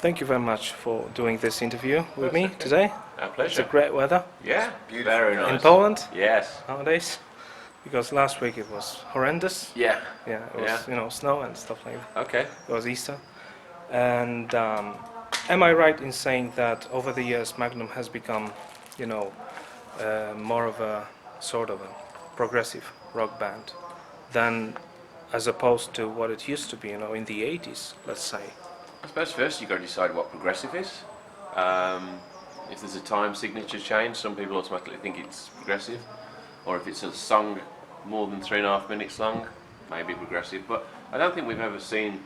Thank you very much for doing this interview with me Okay. today. Our It's pleasure. a great weather Yeah, Beautiful. very nice. in Poland Yes. nowadays, because last week it was horrendous. Yeah. Yeah, it was snow and stuff like that. Okay. It was Easter, and am I right in saying that over the years Magnum has become, more of a sort of a progressive rock band than as opposed to what it used to be, in the 80s, let's say. I suppose first you've got to decide what progressive is. If there's a time signature change, some people automatically think it's progressive. Or if it's a song more than 3.5 minutes long, maybe progressive. But I don't think we've ever seen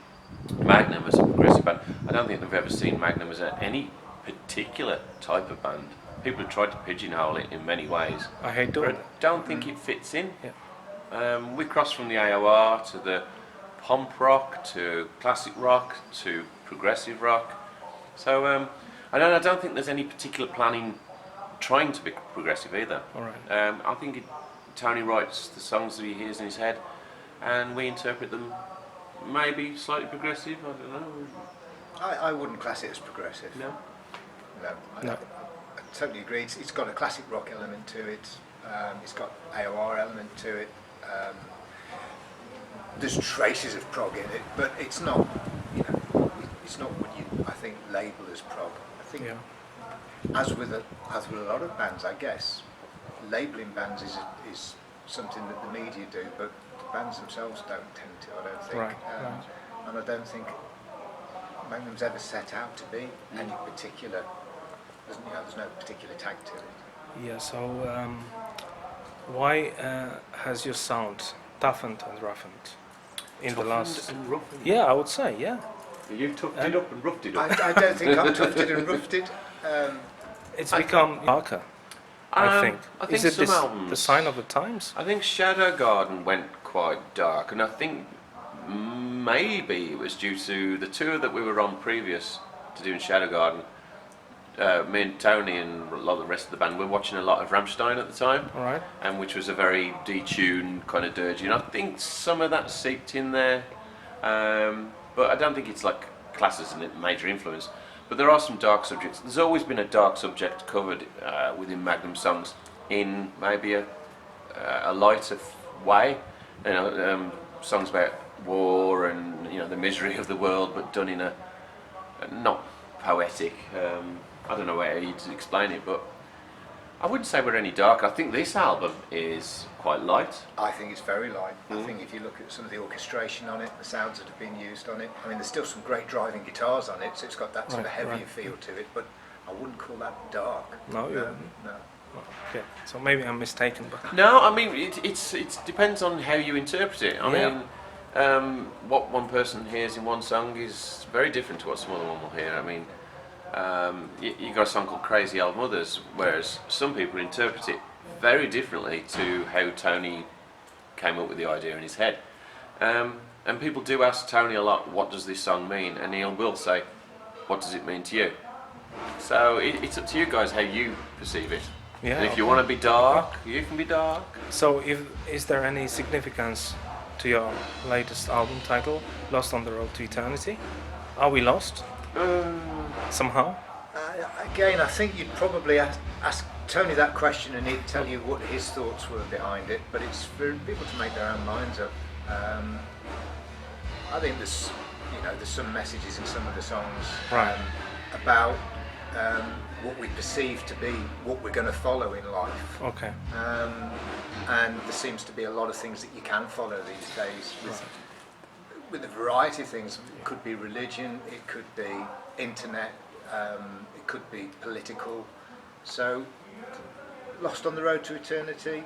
Magnum as a progressive band. I don't think we've ever seen Magnum as any particular type of band. People have tried to pigeonhole it in many ways. I hate But doing I it. don't think it fits in. Yeah. We cross from the AOR to the pump rock to classic rock to progressive rock. So I don't think there's any particular planning trying to be progressive either. All right. I think Tony writes the songs that he hears in his head, and we interpret them maybe slightly progressive. I don't know. I wouldn't class it as progressive. No. No. I totally agree. It's got a classic rock element to it. It's got AOR element to it. There's traces of prog in it, but it's not. It's not what you, I think, label as prog. I think, as with a lot of bands, I guess, labeling bands is something that the media do, but the bands themselves don't tend to. I don't think. Right. And I don't think Magnum's ever set out to be any particular. There's no particular tag to it. Yeah. So, why has your sound toughened and roughened in the last? And roughened. Yeah, I would say, yeah. You've toughed it up and roughed it up. I don't think I'm tufted and roughed it. It's become darker, I think. I think Is it some this, albums. the sign of the times? I think Shadow Garden went quite dark, and I think maybe it was due to the tour that we were on previous to doing Shadow Garden. Me and Tony and a lot of the rest of the band were watching a lot of Rammstein at the time, All right. and which was a very detuned kind of dirgy. And I think some of that seeped in there, but I don't think it's like classed as a major influence. But there are some dark subjects. There's always been a dark subject covered within Magnum songs in maybe a lighter way. Songs about war and the misery of the world, but done in a not poetic. I don't know how to explain it, but I wouldn't say we're any darker. I think this album is quite light. I think it's very light. I think if you look at some of the orchestration on it, the sounds that have been used on it, I mean, there's still some great driving guitars on it, so it's got that sort of heavier feel to it, but I wouldn't call that dark. No, you wouldn't. No. Okay. So maybe I'm mistaken, but No, I mean it depends on how you interpret it. I Yeah. mean, what one person hears in one song is very different to what some other one will hear. I mean, you got a song called Crazy Old Mothers, whereas some people interpret it very differently to how Tony came up with the idea in his head. And people do ask Tony a lot, what does this song mean? And he will say, what does it mean to you? So it's up to you guys how you perceive it. yeah. And if you okay. want to be dark, you can be dark. So, is there any significance to your latest album title, "Lost on the Road to Eternity"? Are we lost somehow? Again, I think you'd probably ask Tony that question and he'd tell you what his thoughts were behind it, but it's for people to make their own minds up. I think there's some messages in some of the songs Right. about what we perceive to be what we're going to follow in life. Okay. And there seems to be a lot of things that you can follow these days with a variety of things. It could be religion, it could be internet, it could be political. So, Lost on the Road to Eternity,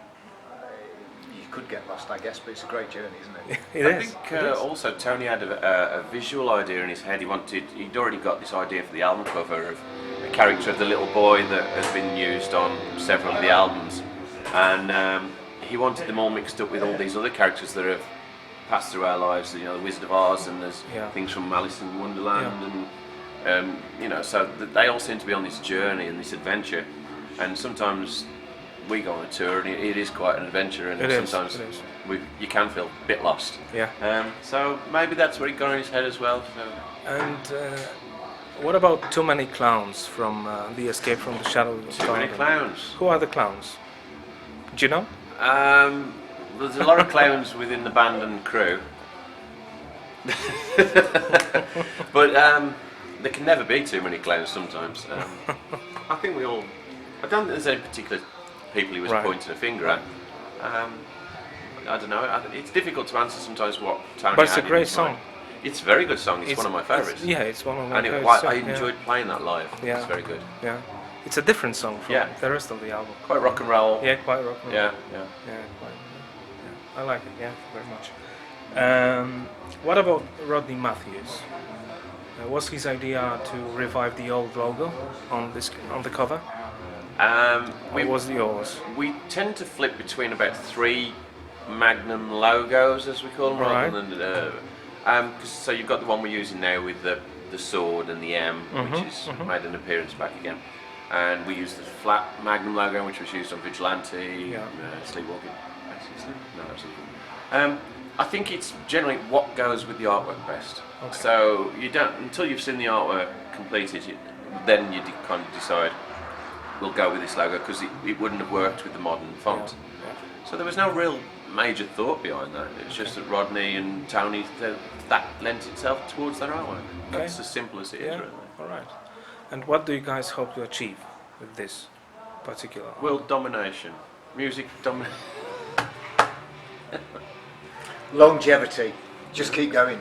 you could get lost, I guess, but it's a great journey, isn't it? I think also Tony had a visual idea in his head. He'd already got this idea for the album cover of a character of the little boy that has been used on several of the albums, and he wanted them all mixed up with all these other characters that have passed through our lives. The Wizard of Oz, and there's things from Alice in Wonderland, and so they all seem to be on this journey and this adventure. And sometimes we go on a tour, and it is quite an adventure, and sometimes you can feel a bit lost. Yeah. So maybe that's what he got in his head as well. So. And What about Too Many Clowns from The Escape from the Shadow Too Garden? many clowns. Who are the clowns? Do you know? There's a lot of clowns within the band and crew. But there can never be too many clowns sometimes. I think we all... I don't think there's any particular people he was Right. pointing a finger at. I don't know. It's difficult to answer sometimes what Tony But it's had a in great his mind. song. It's a very good song. It's one of my favourites. Yeah, it's one of my And favorites. I yeah. enjoyed playing that live. Yeah. It's very good. Yeah, it's a different song from Yeah. the rest of the album. Quite rock and roll. Yeah, quite rock and roll. Yeah. Yeah, quite. Yeah. I like it. Yeah, very much. What about Rodney Matthews? Was his idea to revive the old logo on the cover? Or was it yours? We tend to flip between about 3 Magnum logos, as we call them, Right. rather than so you've got the one we're using now with the sword and the M, which is made an appearance back again, and we use the flat Magnum logo, which was used on Vigilante, Sleepwalking. No, absolutely. I think it's generally what goes with the artwork best. Okay. So you don't until you've seen the artwork completed, then you kind of decide we'll go with this logo because it wouldn't have worked with the modern font. Yeah. So there was no real major thought behind that. It's just that Rodney and Tony, that lent itself towards their artwork. Okay. That's as simple as it is, Yeah. really. All right. And what do you guys hope to achieve with this particular? World domination, music domination. Longevity. Just keep going.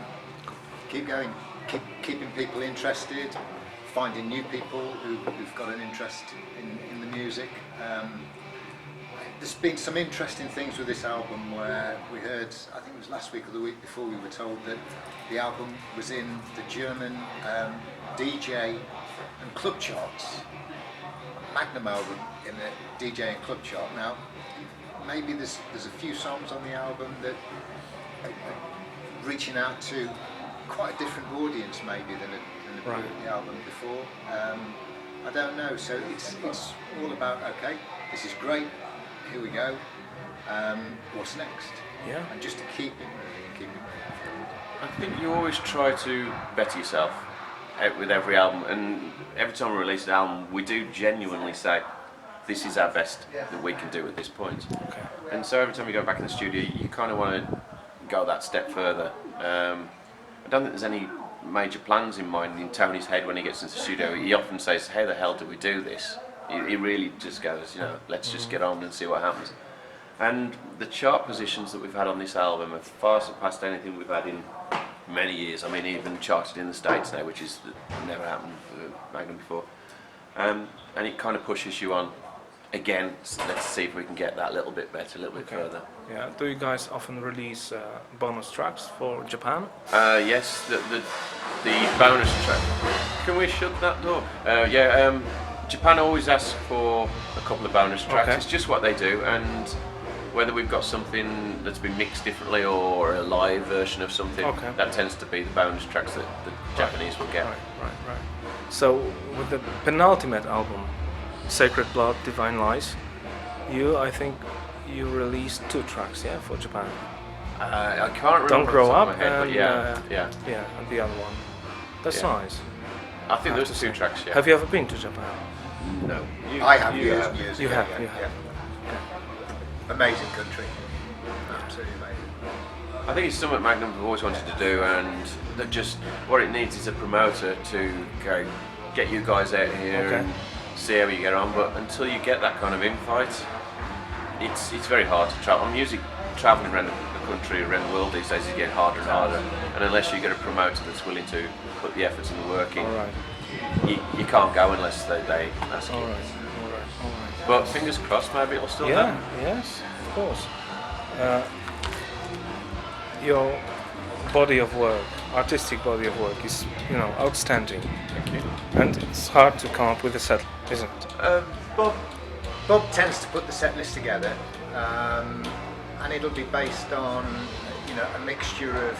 Keep going. Keeping people interested. Finding new people who've got an interest in the music. There's been some interesting things with this album where we heard, I think it was last week or the week before, we were told that the album was in the German DJ and club charts. Magnum album in the DJ and club chart. Now, maybe there's a few songs on the album that are reaching out to quite a different audience maybe than the album before. I don't know. So it's all about, okay, this is great. Here we go. What's next? Yeah. And just to keep it. I think you always try to better yourself with every album, and every time we release an album, we do genuinely say, this is our best that we can do at this point. Okay. And so every time you go back in the studio, you kind of want to go that step further. I don't think there's any major plans in mind in Tony's head when he gets into the studio. He often says, how the hell do we do this? He really just goes, let's just get on and see what happens. And the chart positions that we've had on this album have far surpassed anything we've had in many years. I mean, even charted in the States now, which is never happened for Magnum before. And it kind of pushes you on. Again, let's see if we can get that a little bit better, a little bit further. Yeah. Do you guys often release bonus tracks for Japan? Yes, the bonus track. Can we shut that door? Japan always asks for a couple of bonus tracks. Okay. It's just what they do, and whether we've got something that's been mixed differently or a live version of something, that tends to be the bonus tracks that the Japanese will get. Right. So with the penultimate album, Sacred Blood, Divine Lies, I think you released 2 tracks, for Japan. I can't remember. Don't Grow off the Up top of my head, and but yeah. and the other one. That's Yeah. nice. I think have those to 2 say. tracks. Yeah. Have you ever been to Japan? No. I have years and years You ago. have, Yeah, you have. yeah. Amazing country. Absolutely amazing. I think it's something Magnum have always wanted to do, and that just what it needs is a promoter to go get you guys out here and see how you get on. But until you get that kind of invite, it's very hard to travel. Music traveling around the country, around the world these days is getting harder and harder. And unless you get a promoter that's willing to put the efforts and the work in, you can't go unless they ask you. All right. But fingers crossed, maybe it'll still happen. Yes, of course. Your body of work, artistic body of work, is outstanding. Thank you. And it's hard to come up with a set, isn't it? Bob tends to put the set list together, and it'll be based on a mixture of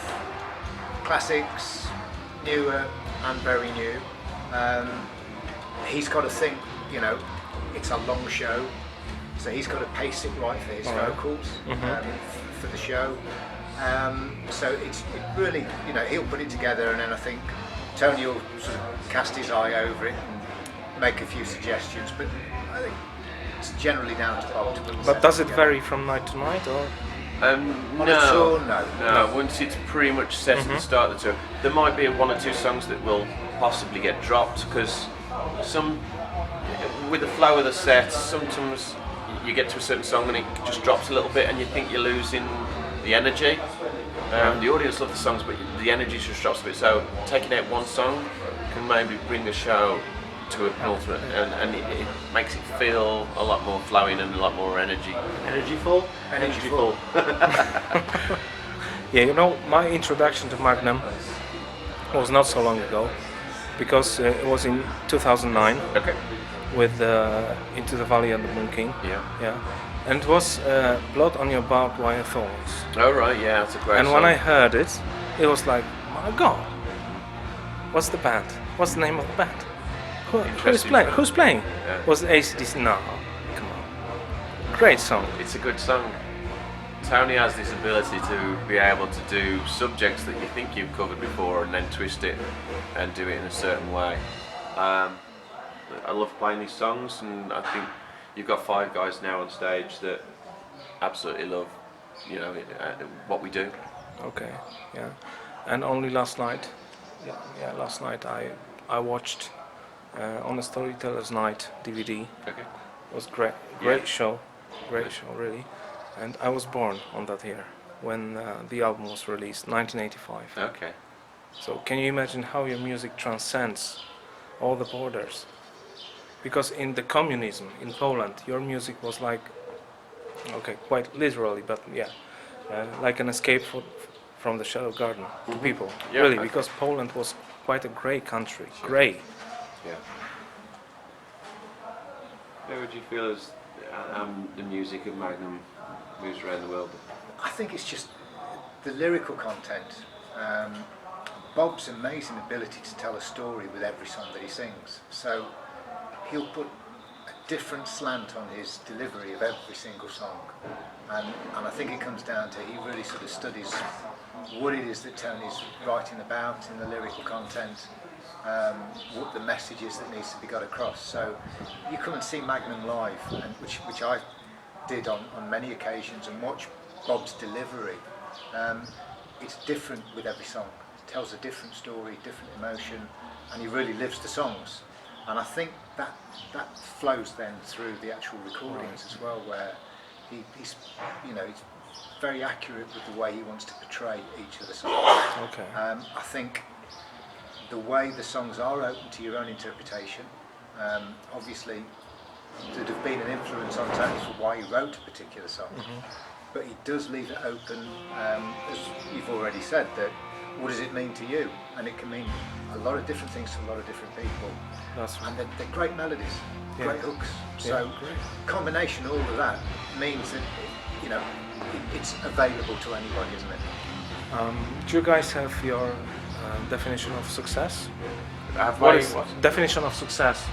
classics, newer and very new. He's got to think, it's a long show, so he's got to pace it right for his vocals for the show. So it really, he'll put it together, and then I think Tony will sort of cast his eye over it and make a few suggestions, but I think it's generally down to Bob to put the But set does it together. vary from night to night, or? On a No, tour, no. no. Once it's pretty much set at the start of the tour, there might be one or two songs that will possibly get dropped because with the flow of the set, sometimes you get to a certain song and it just drops a little bit, and you think you're losing the energy. The audience love the songs, but the energy just drops a bit. So taking out one song can maybe bring the show to a penultimate, and it makes it feel a lot more flowing and a lot more energyful. Yeah, you know, my introduction to Magnum was not so long ago, because it was in 2009 Okay. with Into the Valley of the Moon King. Yeah. And it was Blood on Your Barbed Wire Thorns. Oh right, yeah, that's a great And song. when I heard it, it was like, my God, what's the band? What's the name of the band? Who's Interesting playing? band. Who's playing? Yeah. Was it AC/DC? No, come on. Great song. It's a good song. Tony has this ability to be able to do subjects that you think you've covered before and then twist it and do it in a certain way. I love playing these songs, and I think you've got 5 guys now on stage that absolutely love, what we do. Okay, yeah. And only last night, last night I watched on a Storyteller's Night DVD. Okay. It was great Yeah. show, really. And I was born on that year when the album was released, 1985. Okay. So can you imagine how your music transcends all the borders? Because in the communism in Poland, your music was like, okay, quite literally, but yeah, like an escape from the shadow garden to people. Yeah, Really, okay. because Poland was quite a grey country, grey. Yeah. How would you feel as the music of Magnum moves around the world? I think it's just the lyrical content. Bob's amazing ability to tell a story with every song that he sings. So he'll put a different slant on his delivery of every single song. And I think it comes down to he really sort of studies what it is that Tony's writing about in the lyrical content, what the message is that needs to be got across. So you come and see Magnum live, and which I did on many occasions, and watch Bob's delivery. It's different with every song. It tells a different story, different emotion, and he really lives the songs. And I think that flows then through the actual recordings as well, where he's very accurate with the way he wants to portray each of the songs. Okay. I think the way the songs are open to your own interpretation, obviously there'd have been an influence on Tony for why he wrote a particular song, but he does leave it open, as you've already said, that what does it mean to you? And it can mean a lot of different things to a lot of different people. That's right. And they're great melodies, Yeah. great hooks. Yeah, So great. combination of all of that means that it's available to anybody, isn't it? Do you guys have your definition of success? Halfway, What is definition of success?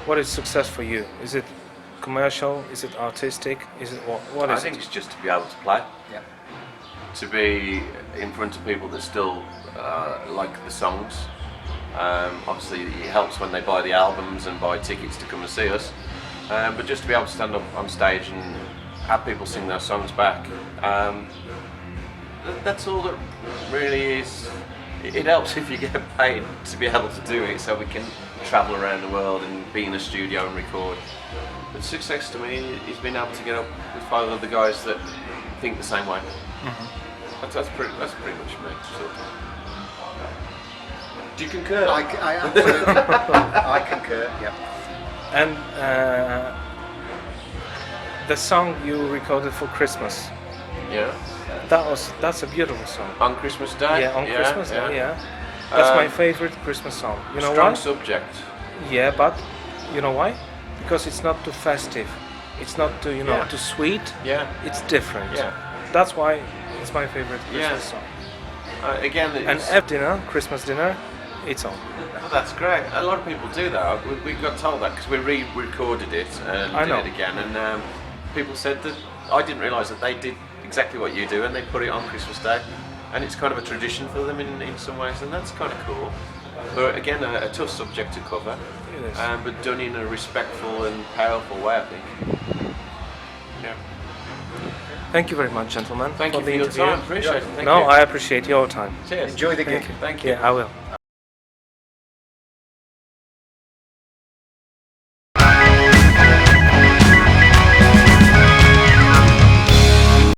What is success for you? Is it commercial? Is it artistic? Is it what I is think it? it's just to be able to play, Yeah. to be in front of people that still like the songs. Obviously, it helps when they buy the albums and buy tickets to come and see us. But just to be able to stand up on stage and have people sing their songs back, that's all that really is. It helps if you get paid to be able to do it, so we can travel around the world and be in a studio and record. But success to me is being able to get up with 5 other guys that think the same way. That's pretty much me. So. Do you concur? I absolutely, I concur. Yeah. And the song you recorded for Christmas, Yeah. that's a beautiful song. On Christmas Day. Yeah, on Christmas Day, yeah. That's my favorite Christmas song. You know Strong why? subject. Yeah, but you know why? Because it's not too festive. It's not too, Yeah. too sweet. Yeah. It's different. Yeah. That's why it's my favorite Christmas Yeah. song. Again, And it's, at dinner, Christmas dinner, it's on. oh, that's great. A lot of people do that. We got told that because we re-recorded it and I did know. it again, and people said that I didn't realise that they did exactly what you do, and they put it on Christmas Day, and it's kind of a tradition for them in some ways, and that's kind of cool. But again, a tough subject to cover, It is. but done in a respectful and powerful way, I think. Yeah. Thank you very much, gentlemen. Thank you for the your interview. time. Appreciate it. Thank No, you. I appreciate your time. Cheers. Enjoy the gig. Thank you. Yeah, I will.